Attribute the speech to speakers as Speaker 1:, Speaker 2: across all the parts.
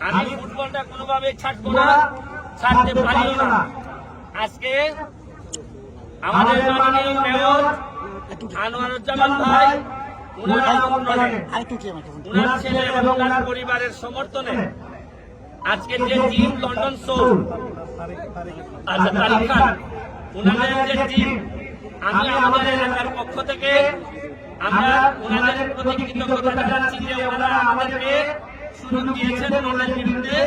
Speaker 1: আমি ফুটবলটা কোনোভাবে ছাড়বো না, ছাড়তে পারিও না। আজকে আমাদের মাননীয় মেয়র আনোয়ারুজ্জামান ভাই উনার ছেলে এবং তার পরিবারের সমর্থনে আজকে যে টিম লন্ডন সোল তারিক খান উনাদের যে টিম, আমি আমাদের এলাকার পক্ষ থেকে আমরা ওনাদের প্রতি কৃতজ্ঞতা জানাচ্ছি যে ওনারা আমাদেরকে সুযোগ দিয়েছেন ওনাদের বিরুদ্ধে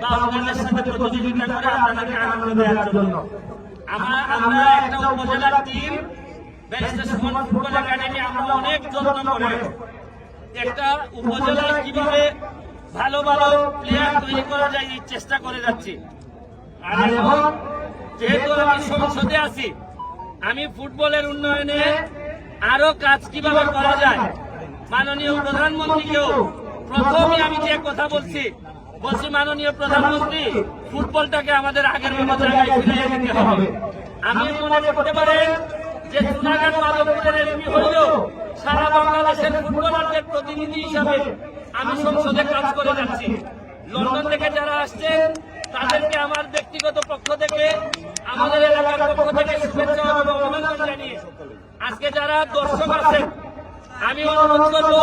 Speaker 1: বা ওনাদের সাথে প্রতিযোগিতা করে আপনাদেরকে আনন্দ দেওয়ার জন্য। আমরা একটা উপজেলার team barrister Suman football academy আমরা অনেক যত্ন করে একটা উপজেলায় কিভাবে ভালো ভালো প্লেয়ার তৈরি করা যায় এই চেষ্টা করে যাচ্ছি। আর এখন যেহেতু আমি সংসদে আছি, আমি ফুটবলের উন্নয়নে আরো কাজ কিভাবে করা যায় মাননীয় প্রধানমন্ত্রীকেও প্রথমে আমি যে কথা বলছি মাননীয় প্রধানমন্ত্রী ফুটবলটাকে আমাদের আগের মতো জায়গায় ফিরিয়ে দিতে হবে। আমি মনে করতে পারেন যে জুনাগড় মাধবপুরের এমপি হইলেও সারা বাংলাদেশের ফুটবলারদের প্রতিনিধি হিসাবে আমি সংসদে কাজ করে যাচ্ছি। লন্ডন থেকে যারা আসছেন তাদেরকে আমার ব্যক্তিগত পক্ষ থেকে আমাদের এলাকার পক্ষ থেকে শুভেচ্ছা এবং অভিনন্দন জানিয়ে আজকে যারা দর্শক আছেন আমি অনুরোধ করব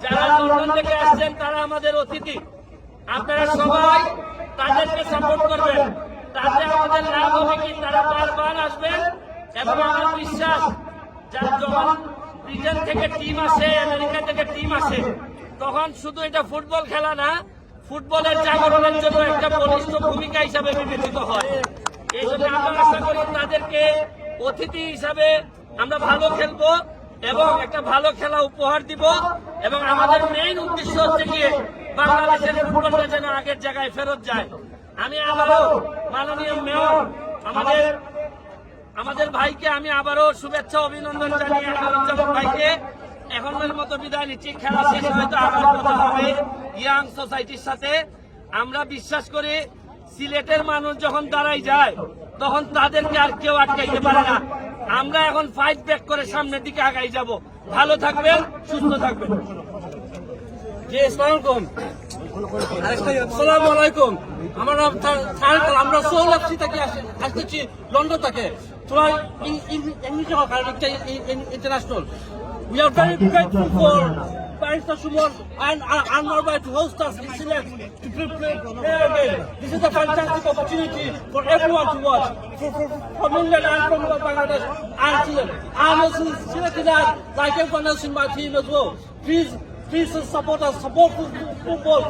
Speaker 1: যারা লন্ডন থেকে আসছেন তারা আমাদের অতিথি, আপনারা সবাই তাদেরকে সাপোর্ট করবেন। তাতে আমাদের লাভ হবে কি তারা বারবার আসবেন এবং আমার বিশ্বাস যখন ব্রিটেন থেকে টিম আসে, আমেরিকা থেকে টিম আসে, তখন শুধু এটা ফুটবল খেলা না, ফুটবলের জাগরণের জন্য একটা বলিষ্ঠ ভূমিকা হিসাবে বিবেচিত হয়। এই জন্য আমরা আশা করি তাদেরকে অতিথি হিসাবে আমরা ভালো খেলবো এবং একটা ভালো খেলা উপহার দিব এবং আমাদের মেইন উদ্দেশ্য হচ্ছে গিয়ে বাংলাদেশের ফুটবলটা যেন আগের জায়গায় ফেরত যায়। আমি আবারও মাননীয় মেয়র আমাদের ভাইকে আমি আবারও শুভেচ্ছা অভিনন্দন জানিয়ে আনোয়ারুজ্জামান ভাইকে এখনের মতো বিদায় নিচ্ছি। খেলা শেষ হয়তো আবার কথা হবে ইয়াং সোসাইটির সাথে। আমরা বিশ্বাস করি সিলেটের মানুষ যখন দাঁড়াই যায় তখন তাদেরকে আর কেউ আটকাইতে পারে না। আমরা এখন ফাইট ব্যাক করে সামনের দিকে আগাই যাব। ভালো থাকবেন, সুস্থ থাকবেন। জি আসসালামু আলাইকুম। আমার নাম আমরা সোল এফসি থেকে আসতেছি লন্ডন থেকে। তোরা English international. We are very grateful for Barrister Sumon and Anwar Bhai to host us in Sylhet to play again. This is a fantastic opportunity for everyone to watch, from England and from Bangladesh and Sylhet. I'm a Sylhetite like everyone else in my team as well. Please support us, support football.